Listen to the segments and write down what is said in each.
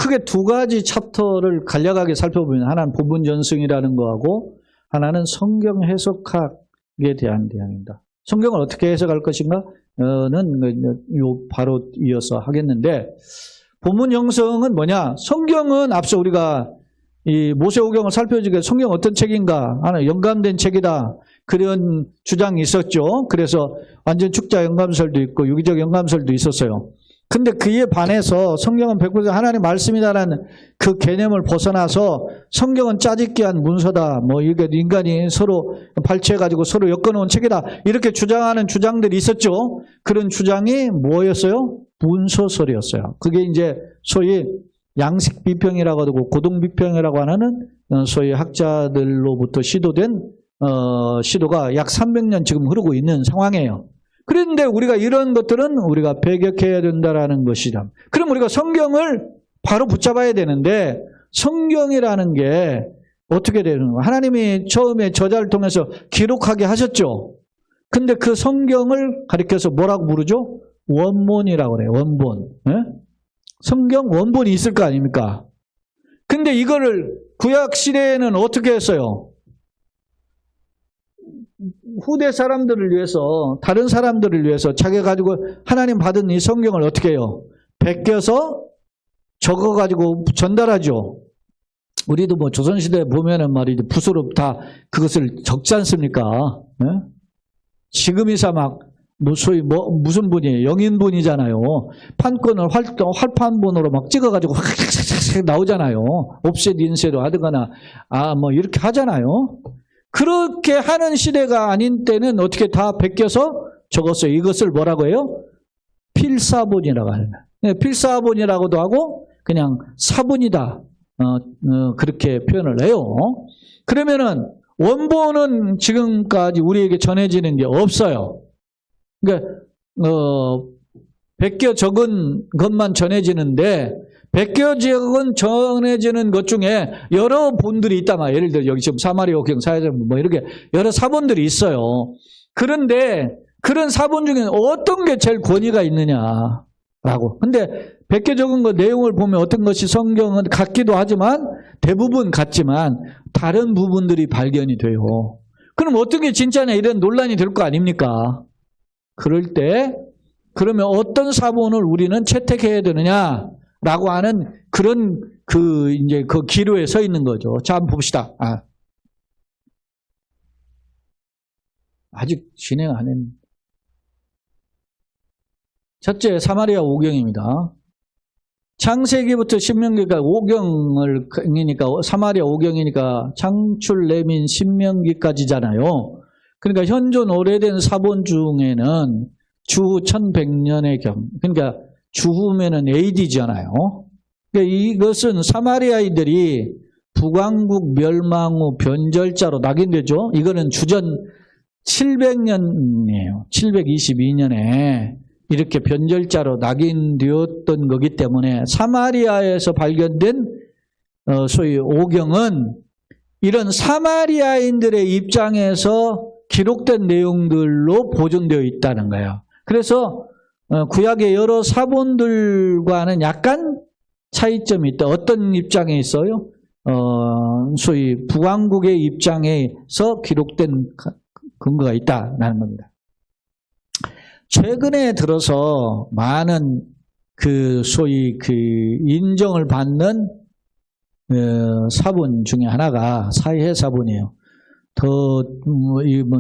크게 두 가지 챕터를 간략하게 살펴보면 하나는 본문 전승이라는 거하고 하나는 성경 해석학에 대한 내용입니다. 성경을 어떻게 해석할 것인가는 바로 이어서 하겠는데 본문 형성은 뭐냐? 성경은 앞서 우리가 이 모세오경을 살펴보니까 성경 어떤 책인가 하는 영감된 책이다. 그런 주장이 있었죠. 그래서 완전 축자 영감설도 있고 유기적 영감설도 있었어요. 근데 그에 반해서 성경은 100% 하나님의 말씀이다라는 그 개념을 벗어나서 성경은 짜집기한 문서다. 뭐 이게 인간이 서로 발췌해가지고 서로 엮어놓은 책이다. 이렇게 주장하는 주장들이 있었죠. 그런 주장이 뭐였어요? 문서설이었어요. 그게 이제 소위 양식 비평이라고 하고 고동 비평이라고 하는 소위 학자들로부터 시도된 시도가 약 300년 지금 흐르고 있는 상황이에요. 그런데 우리가 이런 것들은 우리가 배격해야 된다라는 것이죠. 그럼 우리가 성경을 바로 붙잡아야 되는데 성경이라는 게 어떻게 되는 거예요? 하나님이 처음에 저자를 통해서 기록하게 하셨죠. 근데 그 성경을 가리켜서 뭐라고 부르죠? 원본이라고 그래요. 원본. 네? 성경 원본이 있을 거 아닙니까? 근데 이거를 구약 시대에는 어떻게 했어요? 후대 사람들을 위해서, 다른 사람들을 위해서 자기가 가지고 하나님 받은 이 성경을 어떻게 해요? 베껴서 적어가지고 전달하죠. 우리도 뭐 조선시대에 보면은 말이죠. 붓으로 다 그것을 적지 않습니까? 네? 지금이사 막, 소위 무슨 분이에요? 영인분이잖아요. 판권을 활판본으로 막 찍어가지고 확 나오잖아요. 옵셋 인쇄로 하거나, 뭐 이렇게 하잖아요. 그렇게 하는 시대가 아닌 때는 어떻게 다 베껴서 적었어요. 이것을 뭐라고 해요? 필사본이라고 하는 거예요. 필사본이라고도 하고 그냥 사본이다. 그렇게 표현을 해요. 그러면은 원본은 지금까지 우리에게 전해지는 게 없어요. 그러니까 베껴 적은 것만 전해지는데 베껴 적은 전해지는 것 중에 여러 본들이 있단 말이에요. 예를 들어 여기 지금 사마리아오경, 사회전 뭐 이렇게 여러 사본들이 있어요. 그런데 그런 사본 중에 어떤 게 제일 권위가 있느냐라고. 근데 베껴 적은 것 내용을 보면 어떤 것이 성경은 같기도 하지만 대부분 같지만 다른 부분들이 발견이 돼요. 그럼 어떤 게 진짜냐 이런 논란이 될 거 아닙니까? 그럴 때 그러면 어떤 사본을 우리는 채택해야 되느냐라고 하는 그런 이제 그 기로에 서 있는 거죠. 자, 한번 봅시다. 아직 진행 안 했는데. 첫째, 사마리아 오경입니다. 창세기부터 신명기까지 오경이니까 사마리아 오경이니까 창출, 레민, 신명기까지잖아요. 그러니까 현존 오래된 사본 중에는 주후 1100년의 경, 그러니까 주후면은 AD잖아요. 그러니까 이것은 사마리아인들이 북왕국 멸망 후 변절자로 낙인되죠. 이거는 주전 700년이에요. 722년에 이렇게 변절자로 낙인되었던 거기 때문에 사마리아에서 발견된 소위 오경은 이런 사마리아인들의 입장에서 기록된 내용들로 보존되어 있다는 거예요. 그래서 구약의 여러 사본들과는 약간 차이점이 있다. 어떤 입장에 있어요? 소위 북왕국의 입장에서 기록된 근거가 있다는 겁니다. 최근에 들어서 많은 소위 인정을 받는 사본 중에 하나가 사해 사본이에요.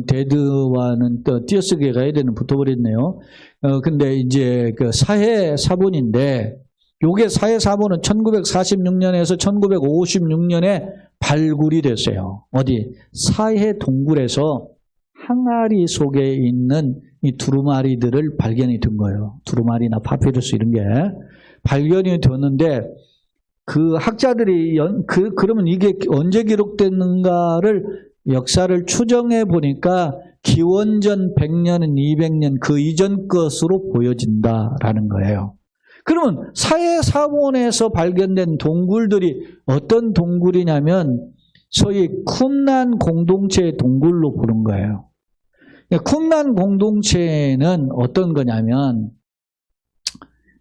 데드와는 또 띄어쓰기에 가야 되는 붙어버렸네요. 근데 이제 그 사해 사본인데, 요게 사해 사본은 1946년에서 1956년에 발굴이 됐어요. 어디? 사해 동굴에서 항아리 속에 있는 이 두루마리들을 발견이 된 거예요. 두루마리나 파피루스 이런 게 발견이 됐는데, 그 학자들이 그러면 이게 언제 기록됐는가를 역사를 추정해 보니까 기원전 100년은 200년 그 이전 것으로 보여진다라는 거예요. 그러면 사해 사본에서 발견된 동굴들이 어떤 동굴이냐면 소위 쿰란 공동체의 동굴로 부른 거예요. 쿰란 공동체는 어떤 거냐면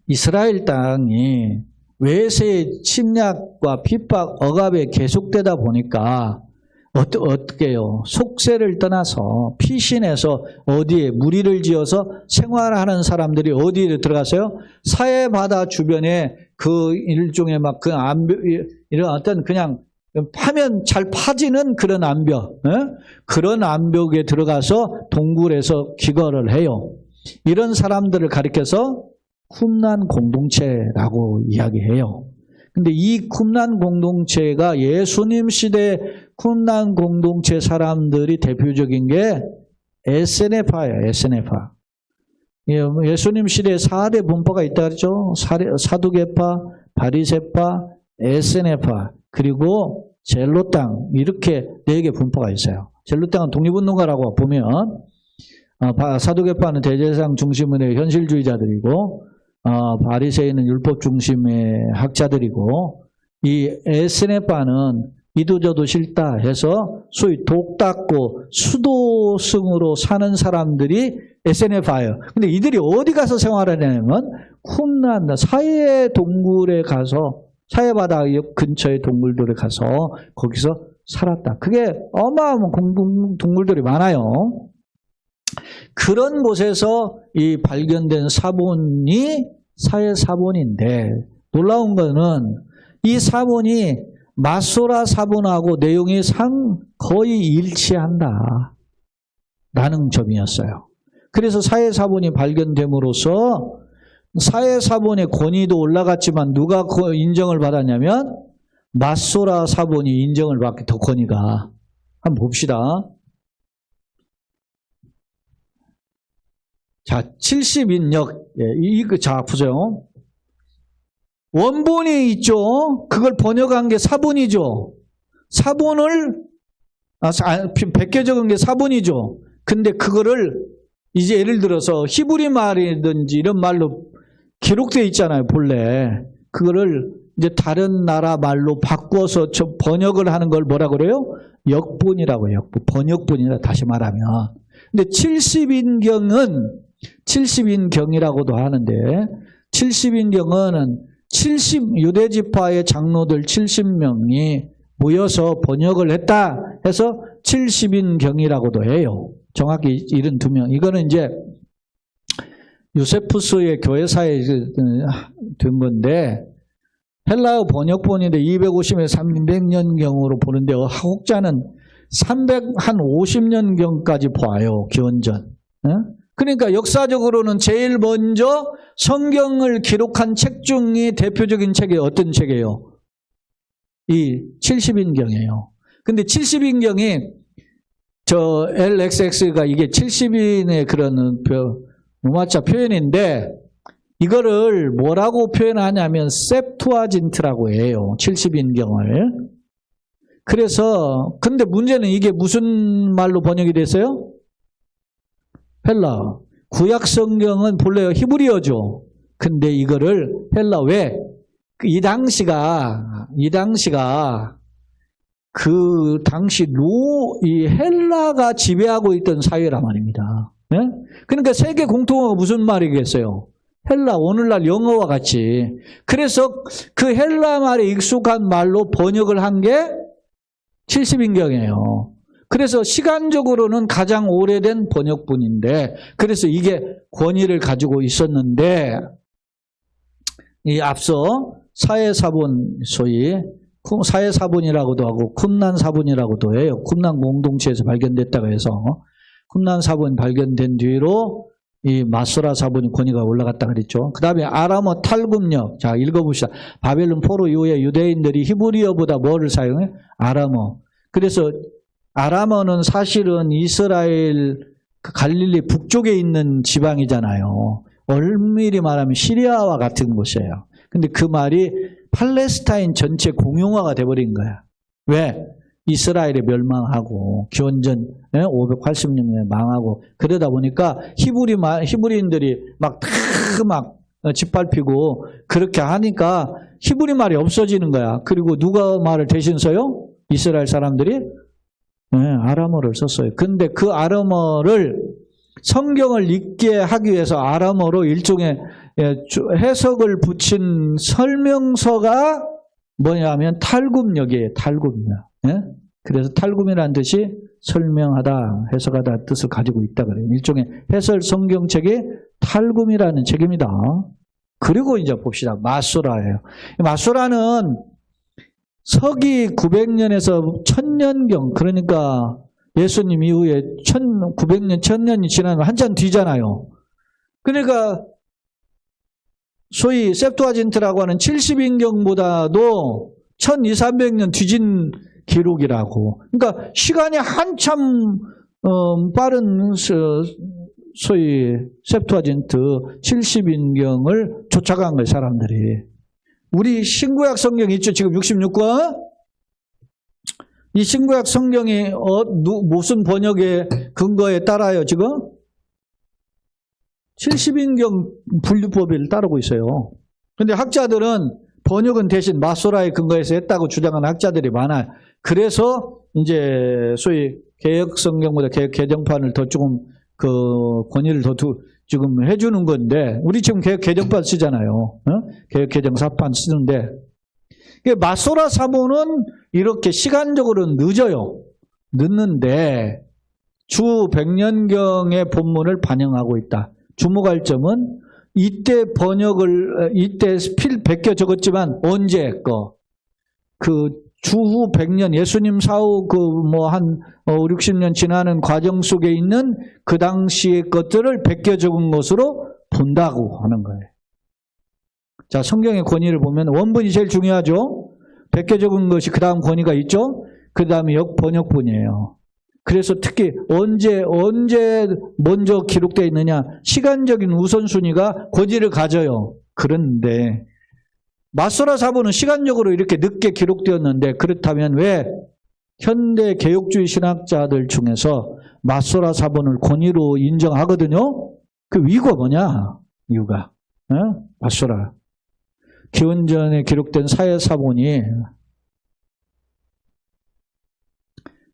이스라엘 땅이 외세의 침략과 핍박, 억압에 계속되다 보니까 어떻게요? 속세를 떠나서 피신해서 어디에 무리를 지어서 생활하는 사람들이 어디에 들어가서요? 사해바다 주변에 그 일종의 막 그 암벽, 이런 어떤 그냥 파면 잘 파지는 그런 암벽, 그런 암벽에 들어가서 동굴에서 기거를 해요. 이런 사람들을 가리켜서 쿰란 공동체라고 이야기해요. 근데 이 쿰란 공동체가 예수님 시대 쿰란 공동체 사람들이 대표적인 게 에세네파예요. 에세네파. 예수님 시대에 4대 분파가 있다 그랬죠. 사두개파, 바리새파, 에세네파, 그리고 젤로 땅, 이렇게 4개 분파가 있어요. 젤로 땅은 독립운동가라고 보면 사두개파는 대제사장 중심의 현실주의자들이고 바리새인은 율법 중심의 학자들이고 이 에스네파는 이도저도 싫다 해서 소위 독닦고 수도승으로 사는 사람들이 에스네파예요. 근데 이들이 어디 가서 생활하냐면 쿰란 사해 동굴에 가서 사해바다 근처의 동굴들에 가서 거기서 살았다. 그게 어마어마한 동굴들이 많아요. 그런 곳에서 이 발견된 사본이 사해 사본인데 놀라운 거는 이 사본이 마소라 사본하고 내용이 거의 일치한다 라는 점이었어요. 그래서 사해 사본이 발견됨으로써 사해 사본의 권위도 올라갔지만 누가 인정을 받았냐면 마소라 사본이 인정을 받게 더 권위가. 한번 봅시다. 자, 70인역. 자, 보세요. 원본이 있죠. 그걸 번역한 게 사본이죠. 사본을, 베껴 적은 게 사본이죠. 근데 그거를 이제 예를 들어서 히브리 말이든지 이런 말로 기록되어 있잖아요, 본래. 그거를 이제 다른 나라 말로 바꿔서 번역을 하는 걸 뭐라 그래요? 역본이라고 해요. 번역본이라 다시 말하면. 근데 70인경이라고도 하는데 70인경은 유대지파의 장로들 70명이 모여서 번역을 했다 해서 70인경이라고도 해요. 정확히 72명. 이거는 이제 요세푸스의 교회사에 된 건데 헬라어 번역본인데 250에서 300년경으로 보는데 혹자는 350년경까지 봐요. 기원전. 그러니까 역사적으로는 제일 먼저 성경을 기록한 책 중에 대표적인 책이 어떤 책이에요? 이 70인경이에요. 근데 70인경이 저 LXX가 이게 70인의 그런 무마차 표현인데 이거를 뭐라고 표현하냐면 셉투아진트라고 해요. 70인경을. 그래서 근데 문제는 이게 무슨 말로 번역이 됐어요? 헬라. 구약 성경은 본래 히브리어죠. 근데 이거를 헬라 왜? 이 당시가 그 당시 이 헬라가 지배하고 있던 사회란 말입니다. 네? 그러니까 세계 공통어가 무슨 말이겠어요? 헬라, 오늘날 영어와 같이. 그래서 그 헬라 말에 익숙한 말로 번역을 한 게 70인경이에요. 그래서 시간적으로는 가장 오래된 번역본인데 그래서 이게 권위를 가지고 있었는데 이 앞서 사해사본 소위 사해사본이라고도 하고 쿰란 사본이라고도 해요. 쿰란 공동체에서 발견됐다고 해서 쿰란 사본이 발견된 뒤로 이 마소라 사본이 권위가 올라갔다 그랬죠. 그 다음에 아람어 탈굼역. 자, 읽어봅시다. 바벨론 포로 이후에 유대인들이 히브리어보다 뭐를 사용해? 아람어. 그래서 아람어는 사실은 이스라엘 갈릴리 북쪽에 있는 지방이잖아요. 엄밀히 말하면 시리아와 같은 곳이에요. 근데 그 말이 팔레스타인 전체 공용화가 돼버린 거야. 왜? 이스라엘이 멸망하고 기원전 580년에 망하고 그러다 보니까 히브리인들이 막 짓밟히고 그렇게 하니까 히브리 말이 없어지는 거야. 그리고 누가 말을 대신 써요? 이스라엘 사람들이 아람어를 썼어요. 근데 그 아람어를 성경을 읽게 하기 위해서 아람어로 일종의 해석을 붙인 설명서가 뭐냐면 탈굼역이에요. 탈굼역. 예? 그래서 탈굼이라는 뜻이 설명하다, 해석하다 뜻을 가지고 있다 그래요. 일종의 해설 성경책이 탈굼이라는 책입니다. 그리고 이제 봅시다. 마소라예요. 마소라는 서기 900년에서 1000년경, 그러니까 예수님 이후에 900년, 1000년이 지나면 한참 뒤잖아요. 그러니까 소위 셉투아진트라고 하는 70인경보다도 1200~300년 뒤진 기록이라고. 그러니까 시간이 한참 빠른 소위 셉투아진트 70인경을 쫓아간 거예요, 사람들이. 우리 신구약 성경 있죠? 지금 66권? 이 신구약 성경이 무슨 번역의 근거에 따라요, 지금? 70인경 분류법을 따르고 있어요. 그런데 학자들은 번역은 대신 마소라의 근거에서 했다고 주장하는 학자들이 많아요. 그래서 이제 소위 개혁 성경보다 개혁 개정판을 더 조금 권위를 더 지금 해주는 건데, 우리 지금 개혁 개정판 쓰잖아요. 개혁 개정사판 쓰는데, 마소라 사본은 이렇게 시간적으로 늦는데 주 100년경의 본문을 반영하고 있다. 주목할 점은 이때 이때 베껴 적었지만 언제 주후 100년, 예수님 사후 한 5, 60년 지나는 과정 속에 있는 그 당시의 것들을 베껴 적은 것으로 본다고 하는 거예요. 자, 성경의 권위를 보면 원본이 제일 중요하죠. 베껴 적은 것이 그 다음 권위가 있죠. 그 다음에 번역본이에요. 그래서 특히 언제 먼저 기록되어 있느냐, 시간적인 우선순위가 권위를 가져요. 그런데 마소라 사본은 시간적으로 이렇게 늦게 기록되었는데, 그렇다면 왜 현대 개혁주의 신학자들 중에서 마소라 사본을 권위로 인정하거든요? 그 이유가 뭐냐? 이유가 마소라 기원전에 기록된 사회사본이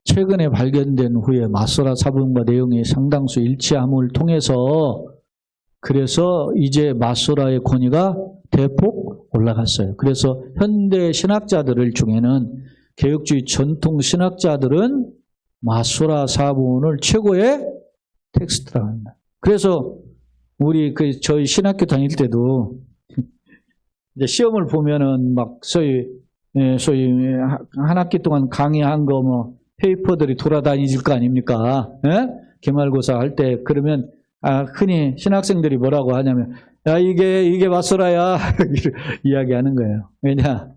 최근에 발견된 후에 마소라 사본과 내용이 상당수 일치함을 통해서, 그래서 이제 마소라의 권위가 대폭 올라갔어요. 그래서 현대 신학자들 중에는, 개혁주의 전통 신학자들은 마소라 사본을 최고의 텍스트라고 합니다. 그래서 우리 저희 신학교 다닐 때도 이제 시험을 보면은 막 소위 한 학기 동안 강의한 거 페이퍼들이 돌아다니질 거 아닙니까? 예? 기말고사 할 때. 그러면 흔히 신학생들이 뭐라고 하냐면, 야, 이게 마소라야 이야기하는 거예요. 왜냐?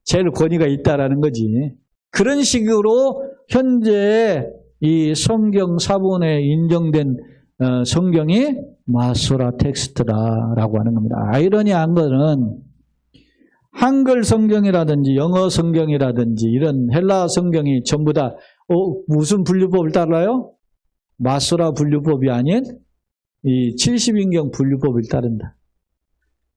제일 권위가 있다라는 거지. 그런 식으로 현재 이 성경 사본에 인정된 성경이 마소라 텍스트라라고 하는 겁니다. 아이러니한 거는 한글 성경이라든지 영어 성경이라든지 이런 헬라 성경이 전부 다 무슨 분류법을 따라요? 마소라 분류법이 아닌 이 70인경 분류법을 따른다.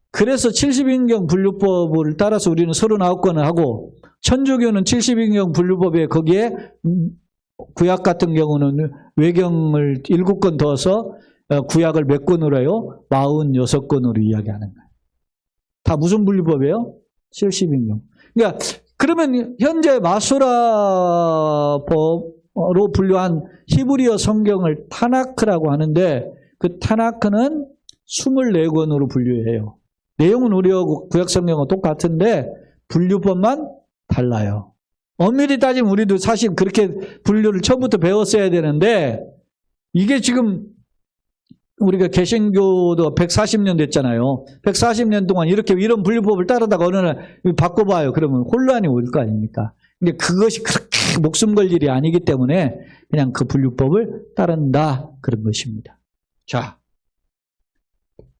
그래서 70인경 분류법을 따라서 우리는 39권을 하고, 천주교는 70인경 분류법에 거기에 구약 같은 경우는 외경을 7권 더해서 구약을 몇 권으로 해요? 46권으로 이야기하는 거예요. 다 무슨 분류법이에요? 70인경. 그러니까 그러면 현재 마소라법으로 분류한 히브리어 성경을 타나크라고 하는데, 그 타나크는 24권으로 분류해요. 내용은 우리하고 구약 성경은 똑같은데 분류법만 달라요. 엄밀히 따지면 우리도 사실 그렇게 분류를 처음부터 배웠어야 되는데, 이게 지금 우리가 개신교도 140년 됐잖아요. 140년 동안 이런 분류법을 따르다가 어느 날 바꿔봐요. 그러면 혼란이 올 거 아닙니까? 근데 그것이 그렇게 목숨 걸 일이 아니기 때문에 그냥 그 분류법을 따른다, 그런 것입니다. 자,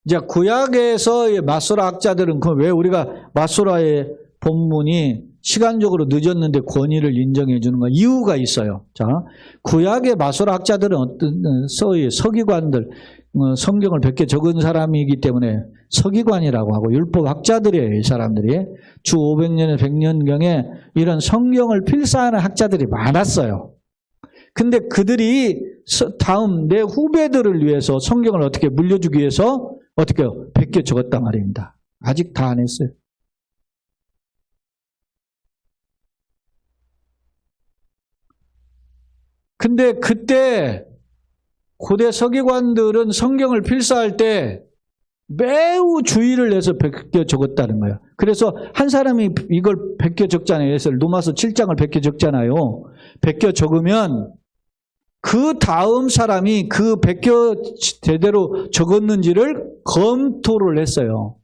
이제 구약에서 마소라 학자들은 왜 우리가 마소라의 본문이 시간적으로 늦었는데 권위를 인정해 주는 거 이유가 있어요. 자, 구약의 마소라 학자들은 어떤 서기관들, 성경을 100개 적은 사람이기 때문에 서기관이라고 하고 율법 학자들이에요. 이 사람들이 주 500년에 100년경에 이런 성경을 필사하는 학자들이 많았어요. 근데 그들이 다음 내 후배들을 위해서 성경을 어떻게 물려주기 위해서 어떻게요? 베껴 적었단 말입니다. 아직 다 안 했어요. 근데 그때 고대 서기관들은 성경을 필사할 때 매우 주의를 내서 베껴 적었다는 거예요. 그래서 한 사람이 이걸 베껴 적잖아요. 그래서 로마서 7장을 베껴 적잖아요. 베껴 적으면 그 다음 사람이 그 베껴 제대로 적었는지를 검토를 했어요.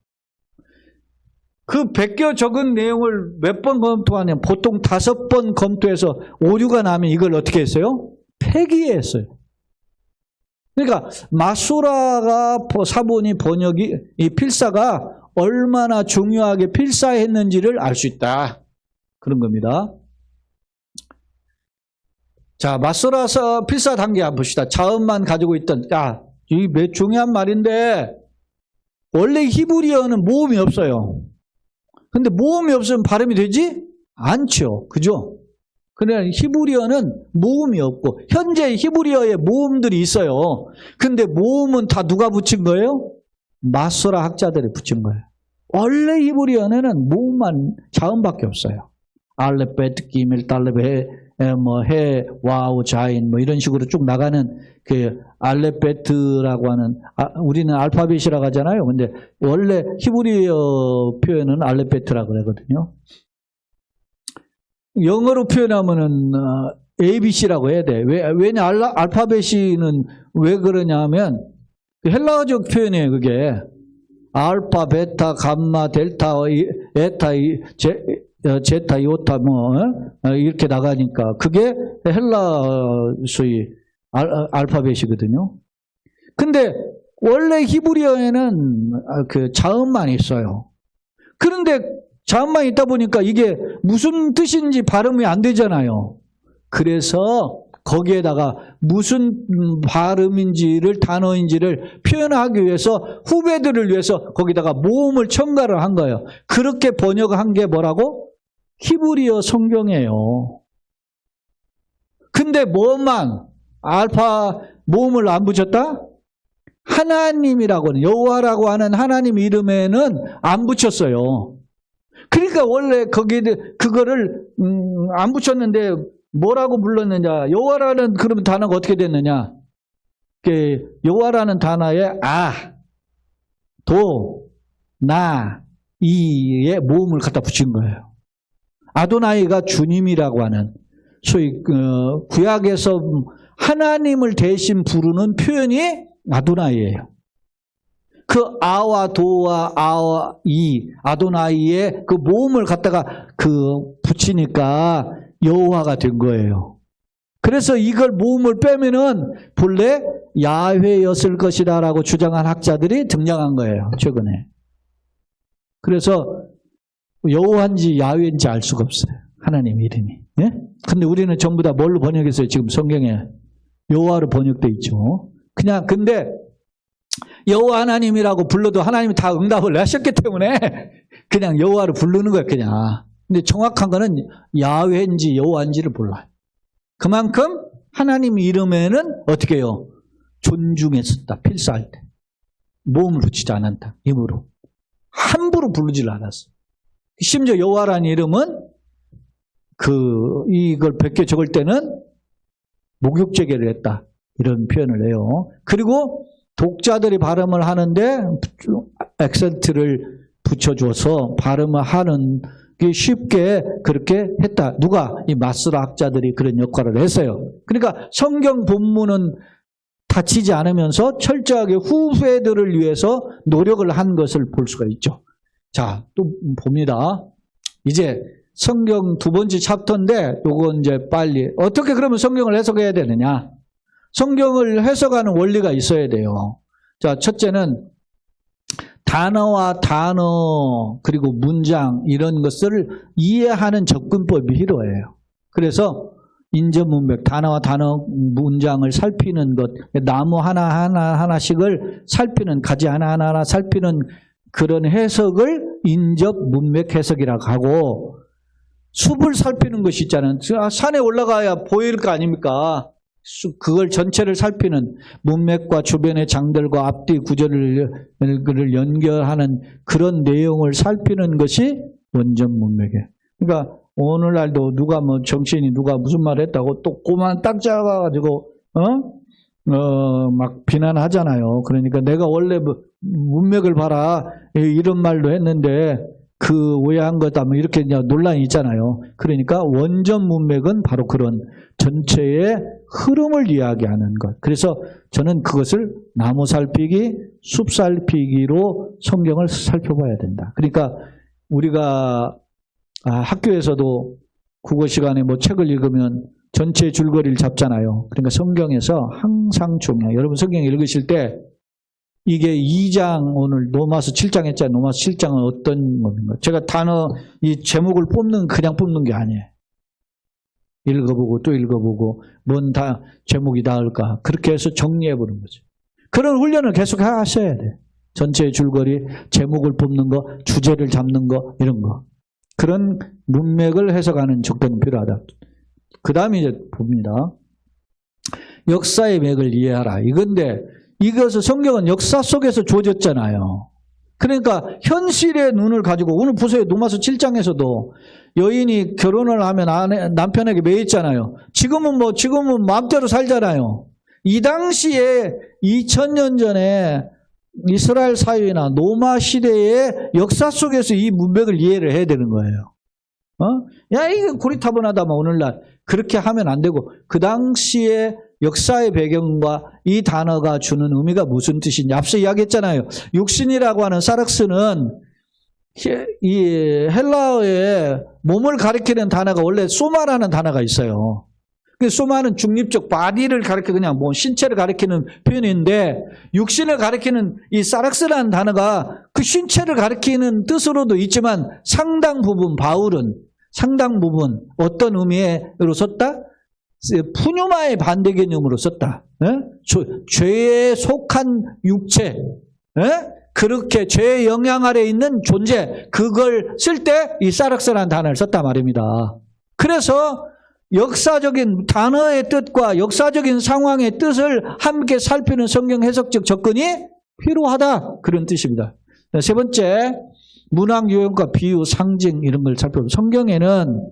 그 베껴 적은 내용을 몇 번 검토하냐면 보통 5번 검토해서 오류가 나면 이걸 어떻게 했어요? 폐기했어요. 그러니까 마소라가 사본이 번역이 이 필사가 얼마나 중요하게 필사했는지를 알 수 있다. 그런 겁니다. 자, 마소라서 필사 단계 한번 봅시다. 자음만 가지고 있던 이게 몇 중요한 말인데 원래 히브리어는 모음이 없어요. 근데 모음이 없으면 발음이 되지 않죠. 그죠? 그래 히브리어는 모음이 없고 현재 히브리어에 모음들이 있어요. 근데 모음은 다 누가 붙인 거예요? 마소라 학자들이 붙인 거예요. 원래 히브리어는 모음만 자음밖에 없어요. 알렙, 베트, 기밀, 달렙, 해, 와우, 자인 이런 식으로 쭉 나가는 그 알렙, 베트라고 하는 우리는 알파벳이라고 하잖아요. 근데 원래 히브리어 표현은 알렙, 베트라고 그러거든요. 영어로 표현하면은 ABC라고 해야 돼. 왜냐 알파벳이는 왜 그러냐면 헬라어적 표현이에요. 그게 알파, 베타, 감마, 델타, 에타, 제타, 이오타 이렇게 나가니까 그게 헬라 소위 알파벳이거든요. 근데 원래 히브리어에는 그 자음만 있어요. 그런데 자음만 있다 보니까 이게 무슨 뜻인지 발음이 안 되잖아요. 그래서 거기에다가 무슨 발음인지를 단어인지를 표현하기 위해서 후배들을 위해서 거기다가 모음을 첨가를 한 거예요. 그렇게 번역한 게 뭐라고? 히브리어 성경이에요. 근데 뭐만 알파 모음을 안 붙였다? 하나님이라고는 여호와라고 하는 하나님 이름에는 안 붙였어요. 그러니까 원래 거기에 그거를 안 붙였는데 뭐라고 불렀느냐? 여호와라는 그러면 단어가 어떻게 됐느냐? 여호와라는 단어에 도, 나, 이에 모음을 갖다 붙인 거예요. 아도나이가 주님이라고 하는 소위 구약에서 하나님을 대신 부르는 표현이 아도나이예요. 그 아와 도와 아와 이 아도나이의 그 모음을 갖다가 붙이니까 여호와가 된 거예요. 그래서 이걸 모음을 빼면은 본래 야훼였을 것이다라고 주장한 학자들이 등장한 거예요. 최근에. 그래서 여호와인지 야훼인지 알 수가 없어요. 하나님 이름이. 예? 근데 우리는 전부 다 뭘로 번역했어요? 지금 성경에 여호와로 번역돼 있죠. 근데 여호와 하나님이라고 불러도 하나님이 다 응답을 하셨기 때문에 그냥 여호와로 부르는 거예요. 그냥. 근데 정확한 거는 야훼인지 여호와인지를 몰라요. 그만큼 하나님 이름에는 어떻게 해요? 존중했었다. 필사할 때. 모음을 붙이지 않았다. 입으로. 함부로 부르질 않았어요. 심지어 여호와라는 이름은 이걸 베껴 적을 때는 목욕제계를 했다. 이런 표현을 해요. 그리고 독자들이 발음을 하는데 액센트를 붙여줘서 발음을 하는 게 쉽게 그렇게 했다. 누가? 이 마스라 학자들이 그런 역할을 했어요. 그러니까 성경 본문은 다치지 않으면서 철저하게 후세들을 위해서 노력을 한 것을 볼 수가 있죠. 자, 또 봅니다. 이제 성경 두 번째 챕터인데 요건 이제 빨리 어떻게 그러면 성경을 해석해야 되느냐? 성경을 해석하는 원리가 있어야 돼요. 자, 첫째는 단어와 단어 그리고 문장 이런 것을 이해하는 접근법이 필요해요. 그래서 인접문맥 단어와 단어 문장을 살피는 것, 나무 하나하나씩을 살피는 가지 하나하나 살피는 그런 해석을 인접문맥 해석이라고 하고 숲을 살피는 것이 있잖아요. 산에 올라가야 보일 거 아닙니까? 그걸 전체를 살피는 문맥과 주변의 장들과 앞뒤 구절을 연결하는 그런 내용을 살피는 것이 원전 문맥이에요. 그러니까 오늘날도 누가 뭐 정치인이 누가 무슨 말 했다고 또 꼬만 딱 잡아가지고 막 비난하잖아요. 그러니까 내가 원래 문맥을 봐라 이런 말도 했는데 그 오해한 거다 뭐 이렇게 논란이 있잖아요. 그러니까 원전 문맥은 바로 그런 전체의 흐름을 이야기하는 것. 그래서 저는 그것을 나무 살피기, 숲 살피기로 성경을 살펴봐야 된다. 그러니까 우리가 학교에서도 국어 시간에 뭐 책을 읽으면 전체 줄거리를 잡잖아요. 그러니까 성경에서 항상 중요해요. 여러분 성경 읽으실 때 이게 2장 오늘 노마서 7장 했잖아요. 노마서 7장은 어떤 겁니까? 제가 단어 이 제목을 그냥 뽑는 게 아니에요. 읽어보고 또 읽어보고 뭔 다 제목이 나을까 그렇게 해서 정리해보는 거죠. 그런 훈련을 계속 하셔야 돼요. 전체의 줄거리, 제목을 뽑는 거, 주제를 잡는 거 이런 거. 그런 문맥을 해석하는 접근이 필요하다. 그 다음에 이제 봅니다. 역사의 맥을 이해하라. 이건데 이것을 성경은 역사 속에서 주어졌잖아요. 그러니까 현실의 눈을 가지고 오늘 보세요. 노마서 7장에서도 여인이 결혼을 하면 남편에게 매였잖아요. 지금은 마음대로 살잖아요. 이 당시에 2000년 전에 이스라엘 사회나 노마 시대의 역사 속에서 이 문맥을 이해를 해야 되는 거예요. 야, 이거 고리타분하다, 오늘날. 그렇게 하면 안 되고, 그 당시에 역사의 배경과 이 단어가 주는 의미가 무슨 뜻인지 앞서 이야기했잖아요. 육신이라고 하는 사륵스는 이 헬라어에 몸을 가리키는 단어가 원래 소마라는 단어가 있어요. 그 소마는 중립적 바디를 가리켜 그냥 신체를 가리키는 표현인데 육신을 가리키는 이 사륵스라는 단어가 그 신체를 가리키는 뜻으로도 있지만 상당 부분 바울은 상당 부분 어떤 의미로 썼다? 푸뉴마의 반대 개념으로 썼다. 죄에 속한 육체, 그렇게 죄의 영향 아래 있는 존재, 그걸 쓸 때 이 사륵스라는 단어를 썼단 말입니다. 그래서 역사적인 단어의 뜻과 역사적인 상황의 뜻을 함께 살피는 성경 해석적 접근이 필요하다. 그런 뜻입니다. 세 번째, 문학 요용과 비유, 상징 이런 걸 살펴보면 성경에는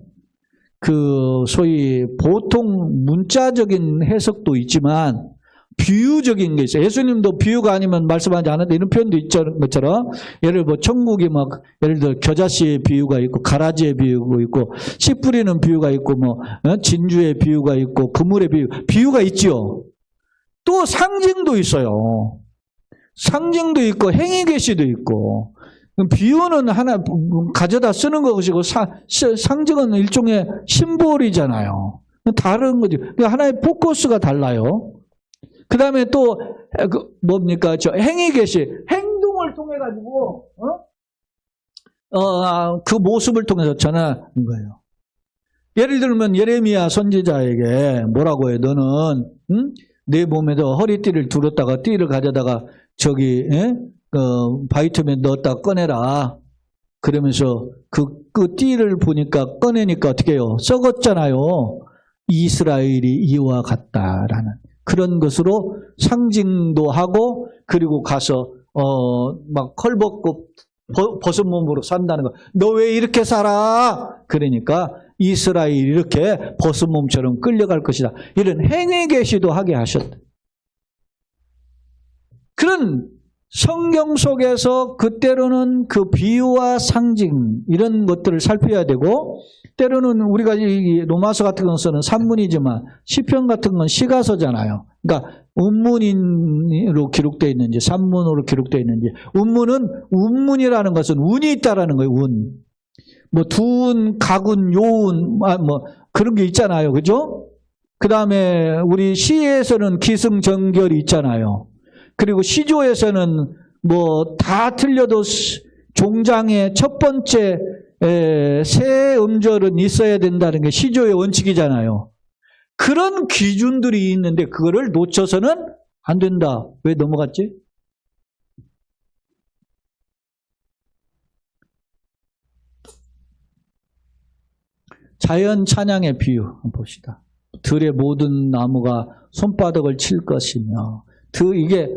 그 소위 보통 문자적인 해석도 있지만 비유적인 게 있어요. 예수님도 비유가 아니면 말씀하지 않았는데 이런 표현도 있는 것처럼 예를 천국이 예를 들어 겨자씨의 비유가 있고 가라지의 비유가 있고 씨 뿌리는 비유가 있고 진주의 비유가 있고 그물의 비유가 있죠. 또 상징도 있어요. 상징도 있고 행위 계시도 있고 비유는 하나 가져다 쓰는 것이고 상징은 일종의 심볼이잖아요. 다른 거죠. 하나의 포커스가 달라요. 그 다음에 또 뭡니까? 행위 계시, 행동을 통해 가지고 그 모습을 통해서 전하는 거예요. 예를 들면 예레미야 선지자에게 뭐라고 해? 너는 내 몸에도 허리띠를 두렸다가 띠를 가져다가 바이텀에 넣었다 꺼내라. 그러면서 그 띠를 보니까 꺼내니까 어떻게 해요? 썩었잖아요. 이스라엘이 이와 같다라는 그런 것으로 상징도 하고 그리고 가서 헐벗고 벗은 몸으로 산다는 거. 너 왜 이렇게 살아? 그러니까 이스라엘이 이렇게 벗은 몸처럼 끌려갈 것이다. 이런 행위 계시도 하게 하셨다. 그런 성경 속에서 그때로는 그 비유와 상징 이런 것들을 살펴야 되고 때로는 우리가 이 로마서 같은 것은 산문이지만 시편 같은 건 시가서잖아요. 그러니까 운문으로 기록되어 있는지 산문으로 기록되어 있는지 운문이라는 것은 운이 있다라는 거예요. 운. 두운, 가군, 요운 그런 게 있잖아요. 그죠? 그 다음에 우리 시에서는 기승전결이 있잖아요. 그리고 시조에서는 다 틀려도 종장의 첫 번째 세 음절은 있어야 된다는 게 시조의 원칙이잖아요. 그런 기준들이 있는데 그거를 놓쳐서는 안 된다. 왜 넘어갔지? 자연 찬양의 비유 한번 봅시다. 들의 모든 나무가 손바닥을 칠 것이며, 이게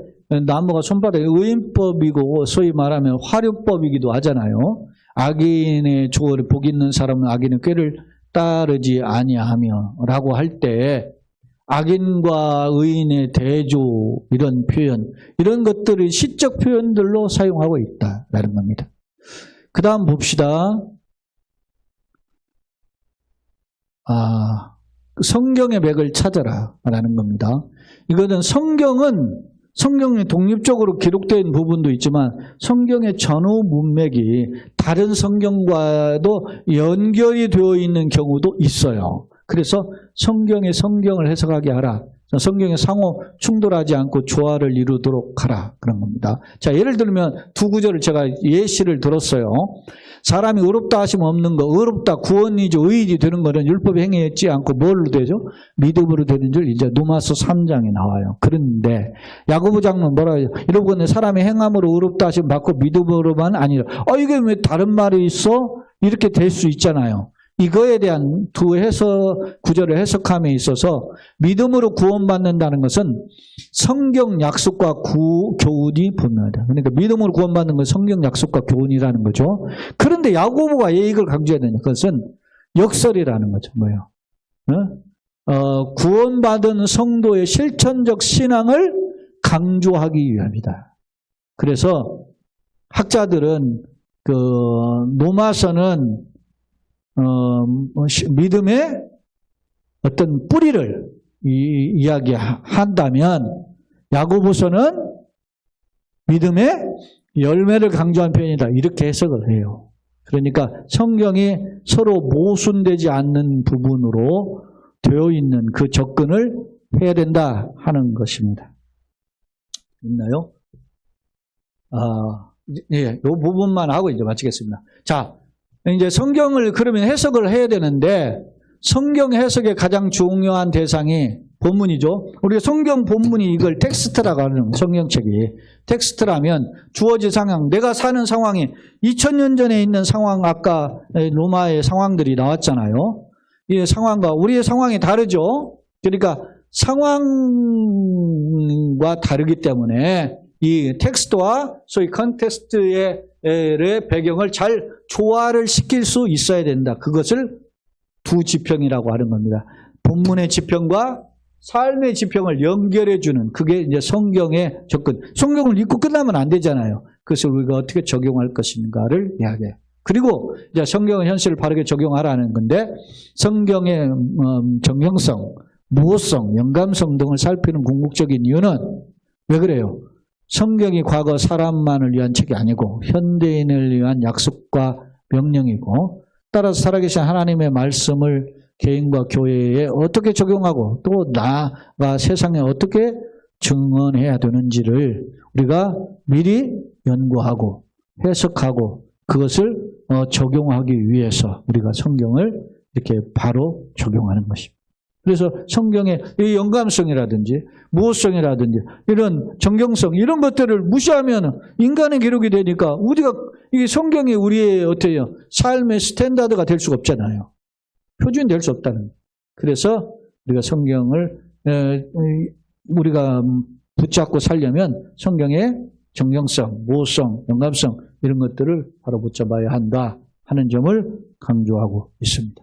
나무가 손바닥이 의인법이고 소위 말하면 화류법이기도 하잖아요. 악인의 조언을 복 있는 사람은 악인의 꾀를 따르지 아니하며 라고 할 때 악인과 의인의 대조 이런 표현, 이런 것들을 시적 표현들로 사용하고 있다라는 겁니다. 그 다음 봅시다. 성경의 맥을 찾아라 라는 겁니다. 이거는 성경이 독립적으로 기록된 부분도 있지만 성경의 전후 문맥이 다른 성경과도 연결이 되어 있는 경우도 있어요. 그래서 성경을 해석하게 하라. 성경의 상호 충돌하지 않고 조화를 이루도록 하라. 그런 겁니다. 자, 예를 들면 두 구절을 제가 예시를 들었어요. 사람이 의롭다 하심 없는 거, 의롭다 구원이죠. 의인이 되는 거는 율법에 행했지 않고 뭘로 되죠? 믿음으로 되는 줄 이제 누마서 3장에 나와요. 그런데 야고보 장로는 뭐라 해요? 이러고 사람이 행함으로 의롭다 하심 받고 믿음으로만 아니라 이게 왜 다른 말이 있어? 이렇게 될 수 있잖아요. 이거에 대한 두 구절을 해석함에 있어서 믿음으로 구원받는다는 것은 성경 약속과 교훈이 분명하다. 그러니까 믿음으로 구원받는 건 성경 약속과 교훈이라는 거죠. 그런데 야고보가 이걸 강조해야 되는 것은 역설이라는 거죠. 뭐예요? 구원받은 성도의 실천적 신앙을 강조하기 위함이다. 그래서 학자들은 노마서는 믿음의 어떤 뿌리를 이야기한다면 야고보서는 믿음의 열매를 강조한 표현이다. 이렇게 해석을 해요. 그러니까 성경이 서로 모순되지 않는 부분으로 되어 있는 그 접근을 해야 된다 하는 것입니다. 있나요? 이 부분만 하고 이제 마치겠습니다. 자, 이제 성경을 그러면 해석을 해야 되는데 성경 해석의 가장 중요한 대상이 본문이죠. 우리가 성경 본문이 이걸 텍스트라고 하는 성경책이 텍스트라면 주어진 상황, 내가 사는 상황이 2000년 전에 있는 상황, 아까 로마의 상황들이 나왔잖아요. 이 상황과 우리의 상황이 다르죠. 그러니까 상황과 다르기 때문에 이 텍스트와 소위 컨텍스트의 배경을 잘 조화를 시킬 수 있어야 된다. 그것을 두 지평이라고 하는 겁니다. 본문의 지평과 삶의 지평을 연결해주는 그게 이제 성경의 접근. 성경을 읽고 끝나면 안 되잖아요. 그것을 우리가 어떻게 적용할 것인가를 이야기해요. 그리고 이제 성경의 현실을 바르게 적용하라는 건데 성경의 정형성, 무호성, 영감성 등을 살피는 궁극적인 이유는 왜 그래요? 성경이 과거 사람만을 위한 책이 아니고 현대인을 위한 약속과 명령이고 따라서 살아계신 하나님의 말씀을 개인과 교회에 어떻게 적용하고 또 나아가 세상에 어떻게 증언해야 되는지를 우리가 미리 연구하고 해석하고 그것을 적용하기 위해서 우리가 성경을 이렇게 바로 적용하는 것입니다. 그래서 성경의 이 영감성이라든지 무호성이라든지 이런 정경성 이런 것들을 무시하면 인간의 기록이 되니까 우리가 이 성경이 우리의 어때요? 삶의 스탠다드가 될 수가 없잖아요. 표준이 될 수 없다는. 그래서 우리가 성경을 우리가 붙잡고 살려면 성경의 정경성, 무호성, 영감성 이런 것들을 바로 붙잡아야 한다 하는 점을 강조하고 있습니다.